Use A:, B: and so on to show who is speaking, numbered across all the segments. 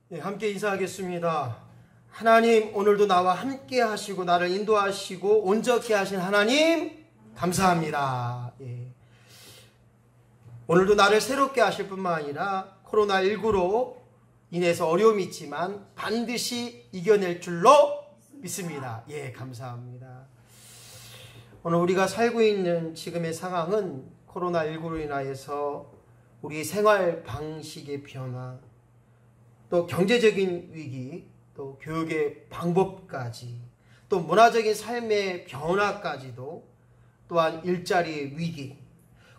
A: 네, 함께 인사하겠습니다. 하나님, 오늘도 나와 함께 하시고 나를 인도하시고 온전케 하신 하나님 감사합니다. 예. 오늘도 나를 새롭게 하실 뿐만 아니라 코로나19로 인해서 어려움이 있지만 반드시 이겨낼 줄로 믿습니다. 예, 감사합니다. 오늘 우리가 살고 있는 지금의 상황은 코로나19로 인하여서 우리 생활 방식의 변화, 또 경제적인 위기, 또 교육의 방법까지, 또 문화적인 삶의 변화까지도, 또한 일자리의 위기,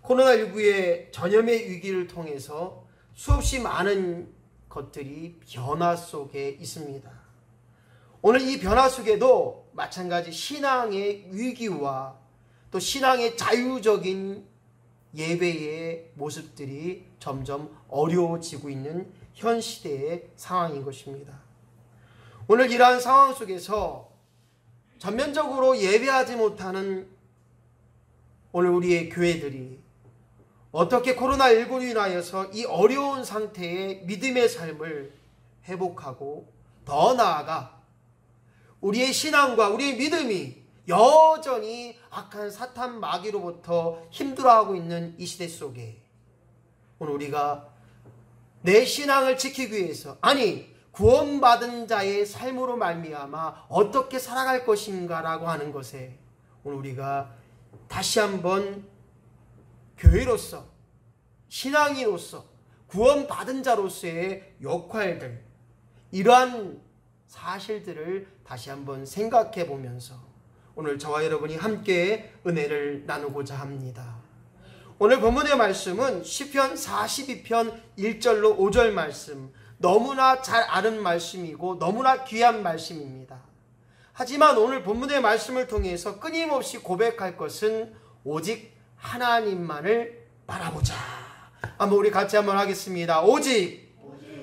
A: 코로나19의 전염의 위기를 통해서 수없이 많은 것들이 변화 속에 있습니다. 오늘 이 변화 속에도 마찬가지 신앙의 위기와 또 신앙의 자유적인 예배의 모습들이 점점 어려워지고 있는 현 시대의 상황인 것입니다. 오늘 이러한 상황 속에서 전면적으로 예배하지 못하는 오늘 우리의 교회들이 어떻게 코로나19로 인하여서 이 어려운 상태의 믿음의 삶을 회복하고 더 나아가 우리의 신앙과 우리의 믿음이 여전히 악한 사탄 마귀로부터 힘들어하고 있는 이 시대 속에 오늘 우리가 내 신앙을 지키기 위해서, 아니 구원받은 자의 삶으로 말미암아 어떻게 살아갈 것인가라고 하는 것에 오늘 우리가 다시 한번 교회로서, 신앙인으로서, 구원받은 자로서의 역할들, 이러한 사실들을 다시 한번 생각해 보면서 오늘 저와 여러분이 함께 은혜를 나누고자 합니다. 오늘 본문의 말씀은 시편 42편 1절로 5절 말씀, 너무나 잘 아는 말씀이고 너무나 귀한 말씀입니다. 하지만 오늘 본문의 말씀을 통해서 끊임없이 고백할 것은 오직 하나님만을 바라보자. 한번 우리 같이 한번 하겠습니다. 오직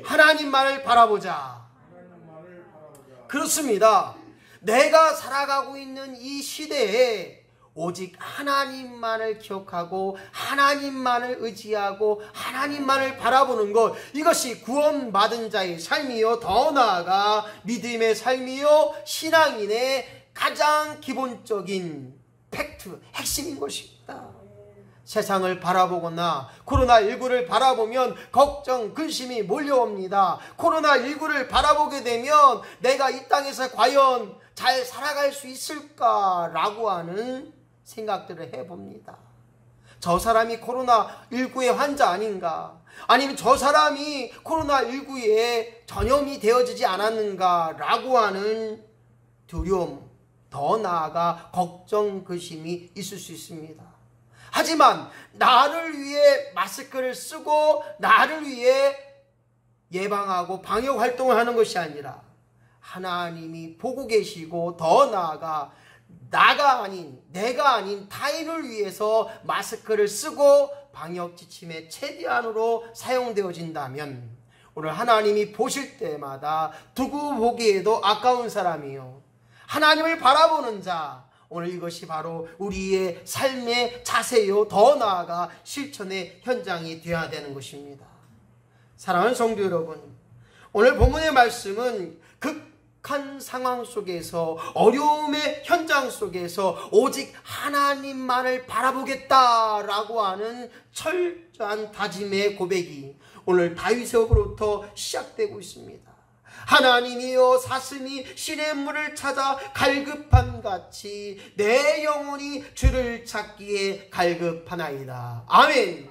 A: 하나님만을 바라보자. 그렇습니다. 내가 살아가고 있는 이 시대에 오직 하나님만을 기억하고 하나님만을 의지하고 하나님만을 바라보는 것, 이것이 구원받은 자의 삶이요, 더 나아가 믿음의 삶이요, 신앙인의 가장 기본적인 팩트, 핵심인 것입니다. 세상을 바라보거나 코로나19를 바라보면 걱정, 근심이 몰려옵니다. 코로나19를 바라보게 되면 내가 이 땅에서 과연 잘 살아갈 수 있을까라고 하는 생각들을 해봅니다. 저 사람이 코로나19의 환자 아닌가? 아니면 저 사람이 코로나19에 전염이 되어지지 않았는가라고 하는 두려움, 더 나아가 걱정, 근심이 있을 수 있습니다. 하지만 나를 위해 마스크를 쓰고 나를 위해 예방하고 방역 활동을 하는 것이 아니라 하나님이 보고 계시고 더 나아가 나가 아닌, 내가 아닌 타인을 위해서 마스크를 쓰고 방역 지침에 최대한으로 사용되어진다면 오늘 하나님이 보실 때마다 두고 보기에도 아까운 사람이요, 하나님을 바라보는 자, 오늘 이것이 바로 우리의 삶의 자세요, 더 나아가 실천의 현장이 되어야 되는 것입니다. 사랑하는 성도 여러분, 오늘 본문의 말씀은 극한 상황 속에서, 어려움의 현장 속에서 오직 하나님만을 바라보겠다라고 하는 철저한 다짐의 고백이 오늘 다윗에게로부터 시작되고 있습니다. 하나님이여, 사슴이 시냇물을 찾아 갈급한 같이 내 영혼이 주를 찾기에 갈급하나이다. 아멘.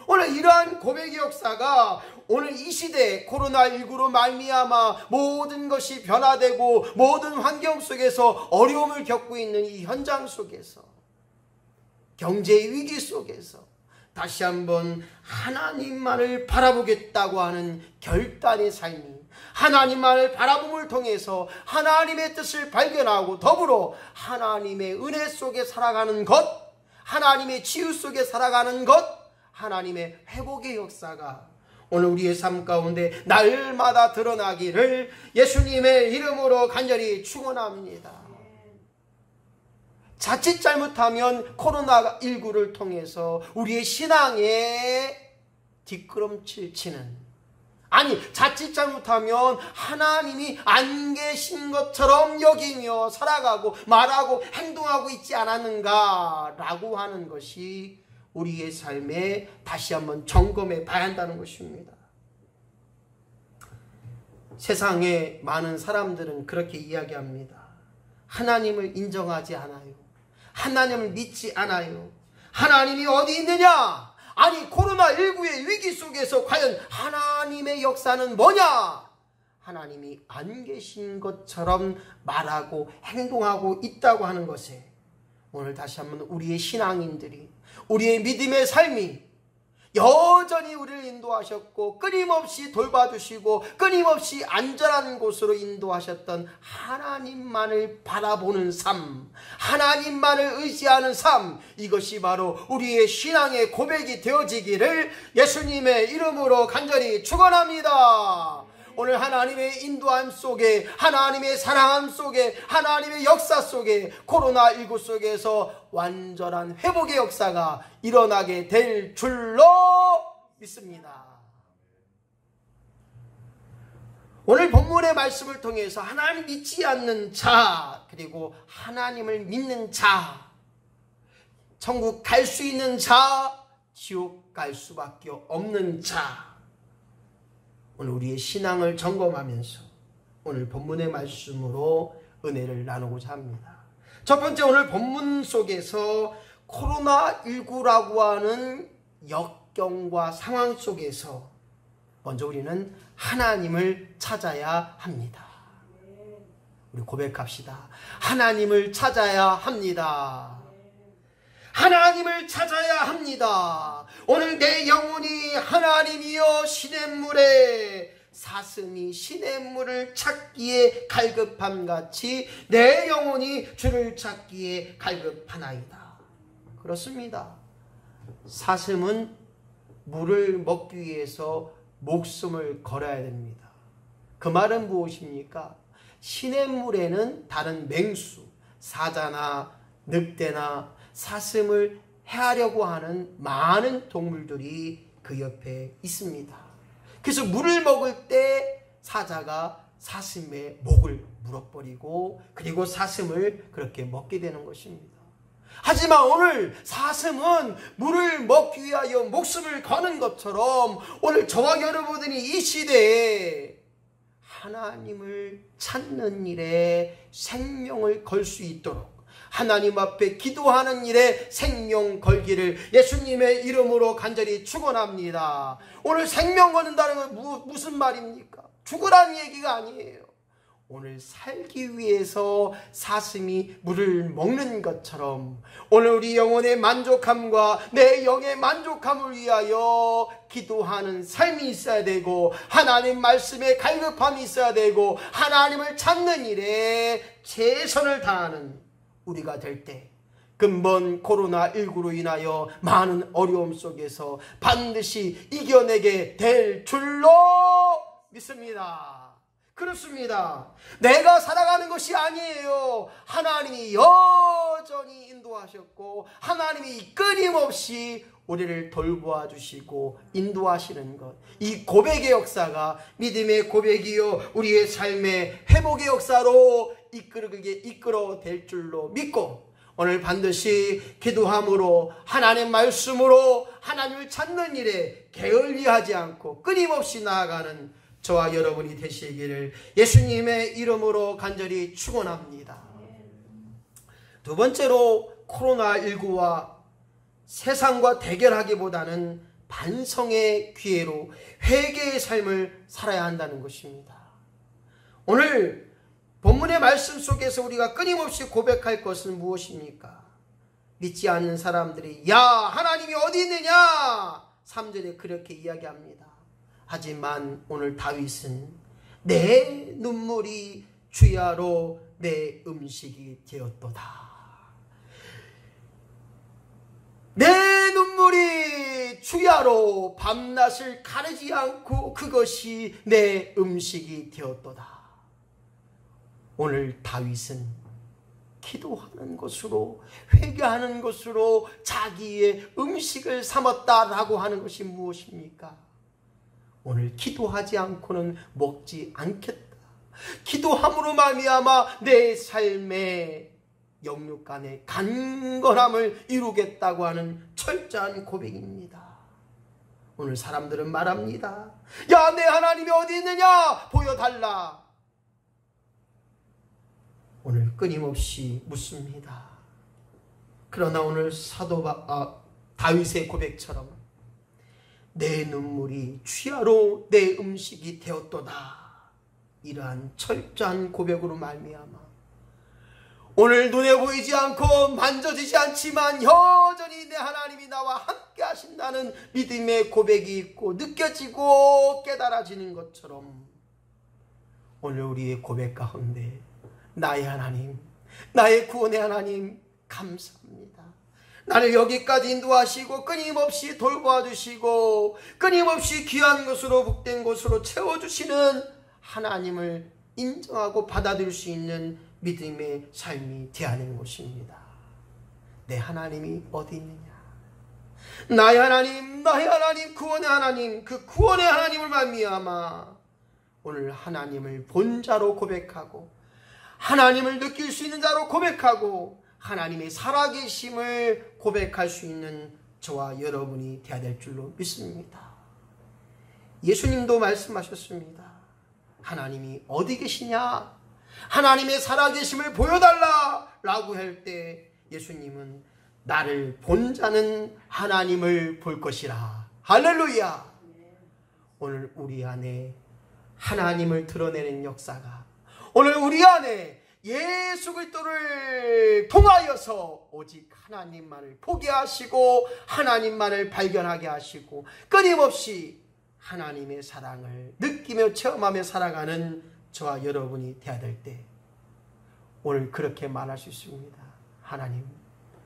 A: 오늘 이러한 고백의 역사가 오늘 이 시대 코로나19로 말미암아 모든 것이 변화되고 모든 환경 속에서 어려움을 겪고 있는 이 현장 속에서, 경제의 위기 속에서 다시 한번 하나님만을 바라보겠다고 하는 결단의 삶이, 하나님만을 바라봄을 통해서 하나님의 뜻을 발견하고 더불어 하나님의 은혜 속에 살아가는 것, 하나님의 치유 속에 살아가는 것, 하나님의 회복의 역사가 오늘 우리의 삶 가운데 날마다 드러나기를 예수님의 이름으로 간절히 축원합니다. 자칫 잘못하면 코로나19를 통해서 우리의 신앙에 뒷걸음질 치는, 아니, 자칫 잘못하면 하나님이 안 계신 것처럼 여기며 살아가고 말하고 행동하고 있지 않았는가라고 하는 것이 우리의 삶에 다시 한번 점검해 봐야 한다는 것입니다. 세상에 많은 사람들은 그렇게 이야기합니다. 하나님을 인정하지 않아요. 하나님을 믿지 않아요. 하나님이 어디 있느냐? 아니, 코로나19의 위기 속에서 과연 하나님의 역사는 뭐냐? 하나님이 안 계신 것처럼 말하고 행동하고 있다고 하는 것에 오늘 다시 한번 우리의 신앙인들이, 우리의 믿음의 삶이 여전히 우리를 인도하셨고 끊임없이 돌봐주시고 끊임없이 안전한 곳으로 인도하셨던 하나님만을 바라보는 삶, 하나님만을 의지하는 삶, 이것이 바로 우리의 신앙의 고백이 되어지기를 예수님의 이름으로 간절히 축원합니다. 오늘 하나님의 인도함 속에, 하나님의 사랑함 속에, 하나님의 역사 속에, 코로나19 속에서 완전한 회복의 역사가 일어나게 될 줄로 믿습니다. 오늘 본문의 말씀을 통해서 하나님 믿지 않는 자, 그리고 하나님을 믿는 자, 천국 갈 수 있는 자, 지옥 갈 수밖에 없는 자, 오늘 우리의 신앙을 점검하면서 오늘 본문의 말씀으로 은혜를 나누고자 합니다. 첫 번째, 오늘 본문 속에서 코로나19라고 하는 역경과 상황 속에서 먼저 우리는 하나님을 찾아야 합니다. 우리 고백합시다. 하나님을 찾아야 합니다. 하나님을 찾아야 합니다. 오늘 내 영혼이 하나님이여 시냇물에, 사슴이 시냇물을 찾기에 갈급함같이 내 영혼이 주를 찾기에 갈급하나이다. 그렇습니다. 사슴은 물을 먹기 위해서 목숨을 걸어야 됩니다. 그 말은 무엇입니까? 시냇물에는 다른 맹수, 사자나 늑대나 사슴을 해하려고 하는 많은 동물들이 그 옆에 있습니다. 그래서 물을 먹을 때 사자가 사슴의 목을 물어버리고 그리고 사슴을 그렇게 먹게 되는 것입니다. 하지만 오늘 사슴은 물을 먹기 위하여 목숨을 거는 것처럼 오늘 저와 여러분들이 이 시대에 하나님을 찾는 일에 생명을 걸 수 있도록, 하나님 앞에 기도하는 일에 생명 걸기를 예수님의 이름으로 간절히 축원합니다. 오늘 생명 거는다는 건 무슨 말입니까? 죽으라는 얘기가 아니에요. 오늘 살기 위해서 사슴이 물을 먹는 것처럼 오늘 우리 영혼의 만족함과 내 영의 만족함을 위하여 기도하는 삶이 있어야 되고, 하나님 말씀에 갈급함이 있어야 되고, 하나님을 찾는 일에 최선을 다하는 우리가 될 때 근본 코로나19로 인하여 많은 어려움 속에서 반드시 이겨내게 될 줄로 믿습니다. 그렇습니다. 내가 살아가는 것이 아니에요. 하나님이 여전히 인도하셨고 하나님이 끊임없이 우리를 돌보아 주시고 인도하시는 것, 이 고백의 역사가 믿음의 고백이요 우리의 삶의 회복의 역사로 이끌어 될 줄로 믿고, 오늘 반드시 기도함으로 하나님 말씀으로 하나님을 찾는 일에 게을리하지 않고 끊임없이 나아가는 저와 여러분이 되시기를 예수님의 이름으로 간절히 축원합니다. 두 번째로, 코로나19와 세상과 대결하기보다는 반성의 기회로 회개의 삶을 살아야 한다는 것입니다. 오늘 본문의 말씀 속에서 우리가 끊임없이 고백할 것은 무엇입니까? 믿지 않는 사람들이 야 하나님이 어디 있느냐 3절에 그렇게 이야기합니다. 하지만 오늘 다윗은 내 눈물이 주야로 내 음식이 되었도다. 내 눈물이 주야로 밤낮을 가리지 않고 그것이 내 음식이 되었도다. 오늘 다윗은 기도하는 것으로, 회개하는 것으로 자기의 음식을 삼았다라고 하는 것이 무엇입니까? 오늘 기도하지 않고는 먹지 않겠다. 기도함으로 말미암아 내 삶의 영육간의 강건함을 이루겠다고 하는 철저한 고백입니다. 오늘 사람들은 말합니다. 야, 내 하나님이 어디 있느냐? 보여달라. 오늘 끊임없이 묻습니다. 그러나 오늘 다윗의 고백처럼 내 눈물이 취하로 내 음식이 되었도다. 이러한 철저한 고백으로 말미암아 오늘 눈에 보이지 않고 만져지지 않지만 여전히 내 하나님이 나와 함께 하신다는 믿음의 고백이 있고 느껴지고 깨달아지는 것처럼 오늘 우리의 고백 가운데 나의 하나님, 나의 구원의 하나님 감사합니다. 나를 여기까지 인도하시고 끊임없이 돌보아 주시고 끊임없이 귀한 것으로 복된 것으로 채워주시는 하나님을 인정하고 받아들일 수 있는 믿음의 삶이 되어야 하는 것입니다. 내 하나님이 어디 있느냐? 나의 하나님, 나의 하나님, 구원의 하나님, 그 구원의 하나님을 말미암아 오늘 하나님을 본 자로 고백하고 하나님을 느낄 수 있는 자로 고백하고 하나님의 살아계심을 고백할 수 있는 저와 여러분이 되어야 될 줄로 믿습니다. 예수님도 말씀하셨습니다. 하나님이 어디 계시냐? 하나님의 살아계심을 보여달라 라고 할 때 예수님은 나를 본 자는 하나님을 볼 것이라. 할렐루야. 오늘 우리 안에 하나님을 드러내는 역사가 오늘 우리 안에 예수 그리스도를 통하여서 오직 하나님만을 보게 하시고 하나님만을 발견하게 하시고 끊임없이 하나님의 사랑을 느끼며 체험하며 살아가는 저와 여러분이 되어야 될 때 오늘 그렇게 말할 수 있습니다. 하나님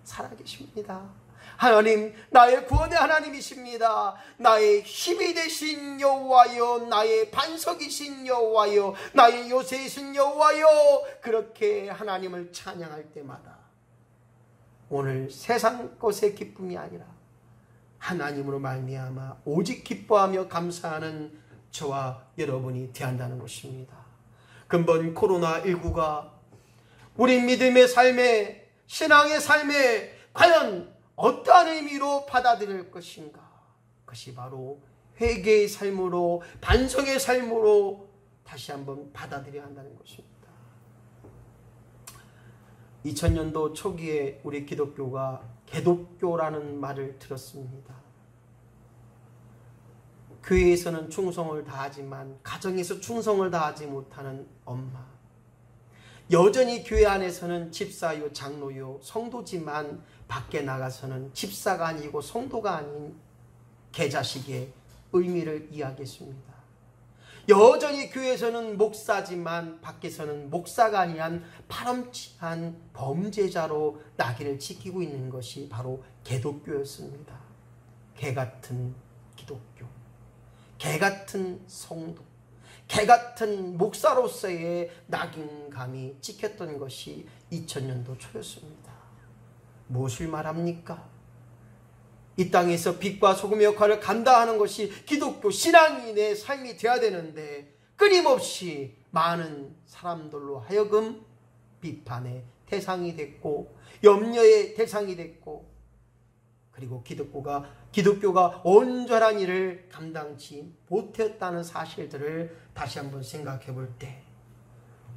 A: 살아계십니다. 하나님 나의 구원의 하나님이십니다. 나의 힘이 되신 여호와여, 나의 반석이신 여호와여, 나의 요새이신 여호와여. 그렇게 하나님을 찬양할 때마다 오늘 세상 것의 기쁨이 아니라 하나님으로 말미암아 오직 기뻐하며 감사하는 저와 여러분이 되어야 한다는 것입니다. 근본 코로나19가 우리 믿음의 삶에, 신앙의 삶에 과연 어떠한 의미로 받아들일 것인가? 그것이 바로 회개의 삶으로, 반성의 삶으로 다시 한번 받아들여야 한다는 것입니다. 2000년도 초기에 우리 기독교가 개독교라는 말을 들었습니다. 교회에서는 충성을 다하지만 가정에서 충성을 다하지 못하는 엄마, 여전히 교회 안에서는 집사요, 장로요, 성도지만 밖에 나가서는 집사가 아니고 성도가 아닌 개자식의 의미를 이야기했습니다. 여전히 교회에서는 목사지만 밖에서는 목사가 아니한 파렴치한 범죄자로 낙인을 지키고 있는 것이 바로 개독교였습니다. 개같은 기독교, 개같은 성도, 개같은 목사로서의 낙인감이 찍혔던 것이 2000년도 초였습니다. 무엇을 말합니까? 이 땅에서 빛과 소금의 역할을 감당하는 것이 기독교 신앙인의 삶이 되어야 되는데 끊임없이 많은 사람들로 하여금 비판의 대상이 됐고 염려의 대상이 됐고 그리고 기독교가 온전한 일을 감당치 못했다는 사실들을 다시 한번 생각해 볼 때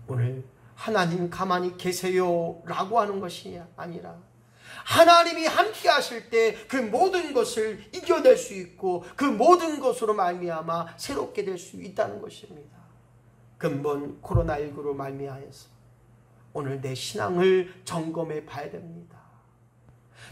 A: 오늘 하나님 가만히 계세요 라고 하는 것이 아니라 하나님이 함께 하실 때 그 모든 것을 이겨낼 수 있고 그 모든 것으로 말미암아 새롭게 될 수 있다는 것입니다. 근본 코로나19로 말미암아서 오늘 내 신앙을 점검해 봐야 됩니다.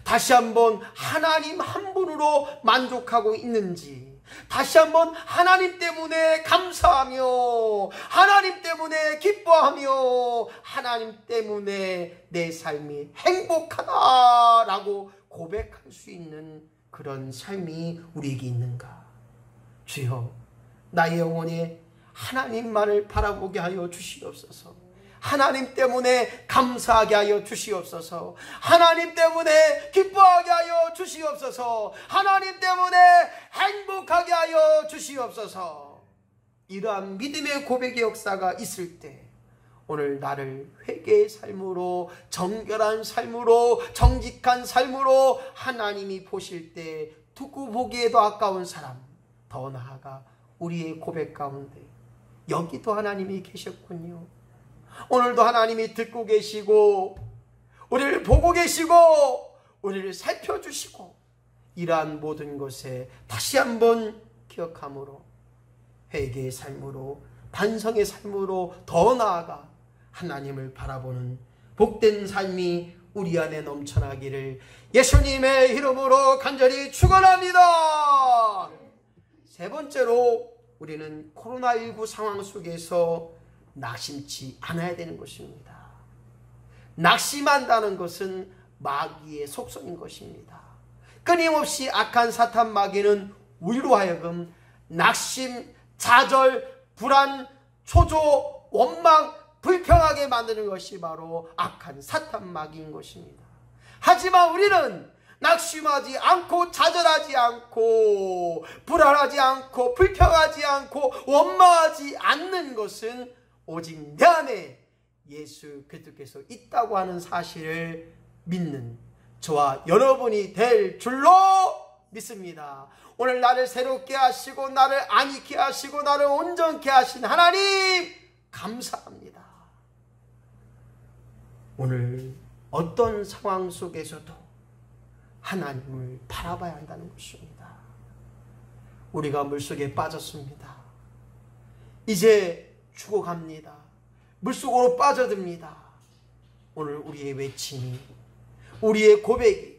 A: 다시 한번 하나님 한 분으로 만족하고 있는지, 다시 한번 하나님 때문에 감사하며 하나님 때문에 기뻐하며 하나님 때문에 내 삶이 행복하다라고 고백할 수 있는 그런 삶이 우리에게 있는가? 주여 나의 영혼에 하나님만을 바라보게 하여 주시옵소서. 하나님 때문에 감사하게 하여 주시옵소서. 하나님 때문에 기뻐하게 하여 주시옵소서. 하나님 때문에 행복하게 하여 주시옵소서. 이러한 믿음의 고백의 역사가 있을 때 오늘 나를 회개의 삶으로, 정결한 삶으로, 정직한 삶으로 하나님이 보실 때 두고 보기에도 아까운 사람, 더 나아가 우리의 고백 가운데 여기도 하나님이 계셨군요. 오늘도 하나님이 듣고 계시고 우리를 보고 계시고 우리를 살펴주시고, 이러한 모든 것에 다시 한번 기억함으로 회개의 삶으로, 반성의 삶으로, 더 나아가 하나님을 바라보는 복된 삶이 우리 안에 넘쳐나기를 예수님의 이름으로 간절히 축원합니다. 세 번째로 우리는 코로나19 상황 속에서 낙심치 않아야 되는 것입니다. 낙심한다는 것은 마귀의 속성인 것입니다. 끊임없이 악한 사탄 마귀는 우리로 하여금 낙심, 좌절, 불안, 초조, 원망, 불평하게 만드는 것이 바로 악한 사탄 마귀인 것입니다. 하지만 우리는 낙심하지 않고, 좌절하지 않고, 불안하지 않고, 불평하지 않고, 원망하지 않는 것은 오직 내 안에 예수 그리스도께서 있다고 하는 사실을 믿는 저와 여러분이 될 줄로 믿습니다. 오늘 나를 새롭게 하시고 나를 안익게 하시고 나를 온전케 하신 하나님 감사합니다. 오늘 어떤 상황 속에서도 하나님을 바라봐야 한다는 것입니다. 우리가 물속에 빠졌습니다. 이제 죽어갑니다. 물속으로 빠져듭니다. 오늘 우리의 외침이, 우리의 고백이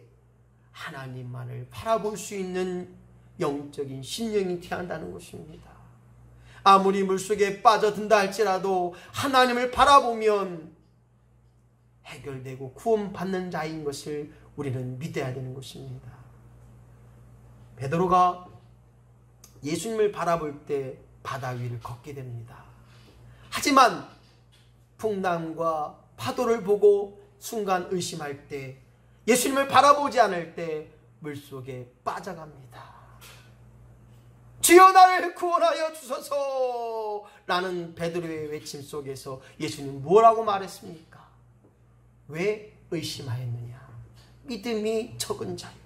A: 하나님만을 바라볼 수 있는 영적인 심령이 되어야 한다는 것입니다. 아무리 물속에 빠져든다 할지라도 하나님을 바라보면 해결되고 구원받는 자인 것을 우리는 믿어야 되는 것입니다. 베드로가 예수님을 바라볼 때 바다 위를 걷게 됩니다. 하지만 풍랑과 파도를 보고 순간 의심할 때, 예수님을 바라보지 않을 때 물속에 빠져갑니다. 주여 나를 구원하여 주소서 라는 베드로의 외침 속에서 예수님 뭐라고 말했습니까? 왜 의심하였느냐? 믿음이 적은 자요.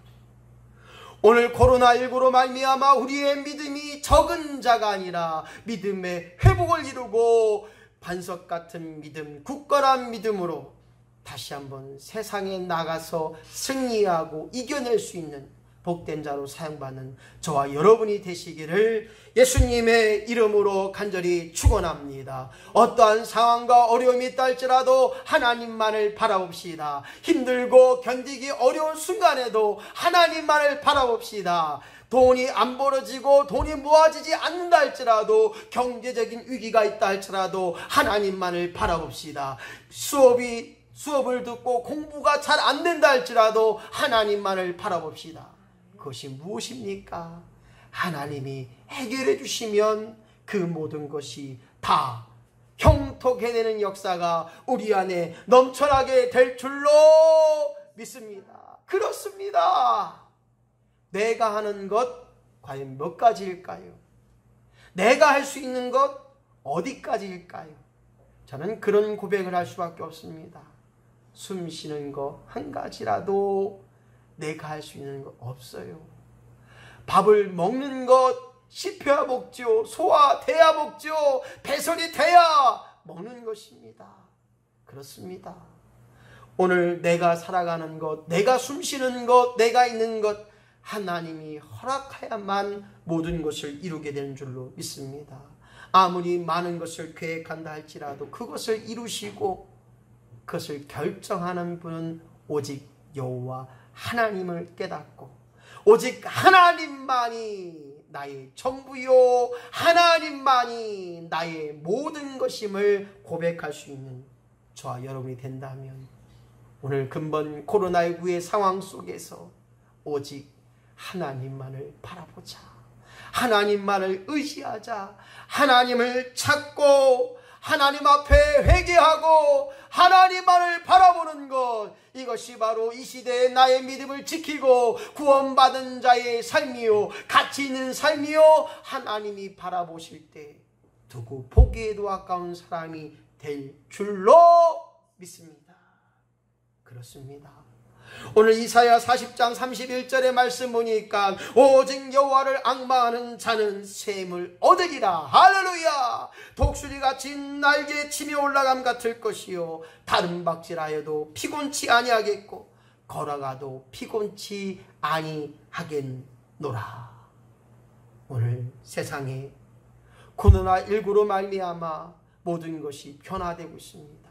A: 오늘 코로나19로 말미암아 우리의 믿음이 적은 자가 아니라 믿음의 회복을 이루고 반석 같은 믿음, 굳건한 믿음으로 다시 한번 세상에 나가서 승리하고 이겨낼 수 있는 복된 자로 사용받는 저와 여러분이 되시기를 예수님의 이름으로 간절히 축원합니다. 어떠한 상황과 어려움이 있다 할지라도 하나님만을 바라봅시다. 힘들고 견디기 어려운 순간에도 하나님만을 바라봅시다. 돈이 안 벌어지고 돈이 모아지지 않는다 할지라도, 경제적인 위기가 있다 할지라도 하나님만을 바라봅시다. 수업을 듣고 공부가 잘 안 된다 할지라도 하나님만을 바라봅시다. 그것이 무엇입니까? 하나님이 해결해 주시면 그 모든 것이 다 형통해내는 역사가 우리 안에 넘쳐나게 될 줄로 믿습니다. 그렇습니다. 내가 하는 것 과연 몇 가지일까요? 내가 할 수 있는 것 어디까지일까요? 저는 그런 고백을 할 수밖에 없습니다. 숨 쉬는 거 한 가지라도 내가 할 수 있는 거 없어요. 밥을 먹는 것 씹혀야 먹죠. 소화돼야 먹죠. 배설이 돼야 먹는 것입니다. 그렇습니다. 오늘 내가 살아가는 것, 내가 숨 쉬는 것, 내가 있는 것 하나님이 허락하야만 모든 것을 이루게 되는 줄로 믿습니다. 아무리 많은 것을 계획한다 할지라도 그것을 이루시고 그것을 결정하는 분은 오직 여호와 하나님을 깨닫고, 오직 하나님만이 나의 전부요, 하나님만이 나의 모든 것임을 고백할 수 있는 저와 여러분이 된다면 오늘 근본 코로나19의 상황 속에서 오직 하나님만을 바라보자. 하나님만을 의지하자. 하나님을 찾고 하나님 앞에 회개하고 하나님만을 바라보는 것, 이것이 바로 이 시대의 나의 믿음을 지키고 구원받은 자의 삶이요, 가치 있는 삶이요, 하나님이 바라보실 때 두고 보기에도 아까운 사람이 될 줄로 믿습니다. 그렇습니다. 오늘 이사야 40장 31절의 말씀 보니까 오직 여호와를 앙망하는 자는 샘을 얻으리라. 할렐루야. 독수리같이 날개에 치며 올라감 같을 것이요, 다른 박질하여도 피곤치 아니하겠고 걸어가도 피곤치 아니하겠노라. 오늘 세상에 코로나19로 말미암아 모든 것이 변화되고 있습니다.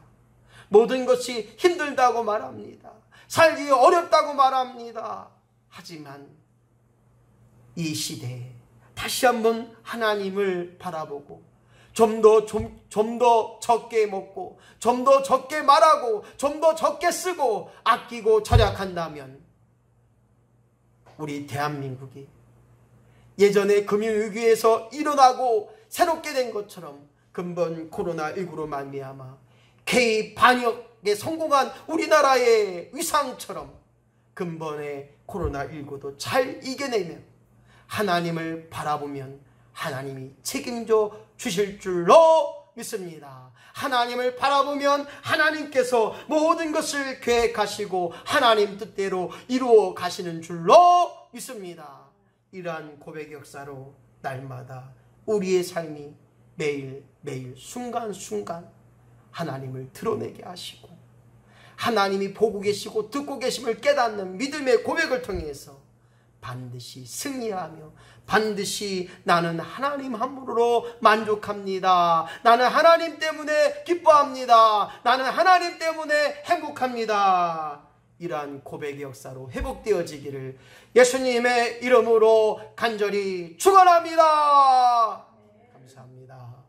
A: 모든 것이 힘들다고 말합니다. 살기 어렵다고 말합니다. 하지만 이 시대에 다시 한번 하나님을 바라보고 좀 더 적게 먹고 좀 더 적게 말하고 좀 더 적게 쓰고 아끼고 절약한다면 우리 대한민국이 예전에 금융위기에서 일어나고 새롭게 된 것처럼 근본 코로나19로 말미암아 K-반역에 성공한 우리나라의 위상처럼 근본의 코로나19도 잘 이겨내며 하나님을 바라보면 하나님이 책임져 주실 줄로 믿습니다. 하나님을 바라보면 하나님께서 모든 것을 계획하시고 하나님 뜻대로 이루어 가시는 줄로 믿습니다. 이러한 고백의 역사로 날마다 우리의 삶이 매일매일 순간순간 하나님을 드러내게 하시고 하나님이 보고 계시고 듣고 계심을 깨닫는 믿음의 고백을 통해서 반드시 승리하며 반드시 나는 하나님 한 분으로 만족합니다. 나는 하나님 때문에 기뻐합니다. 나는 하나님 때문에 행복합니다. 이러한 고백의 역사로 회복되어지기를 예수님의 이름으로 간절히 축원합니다. 감사합니다.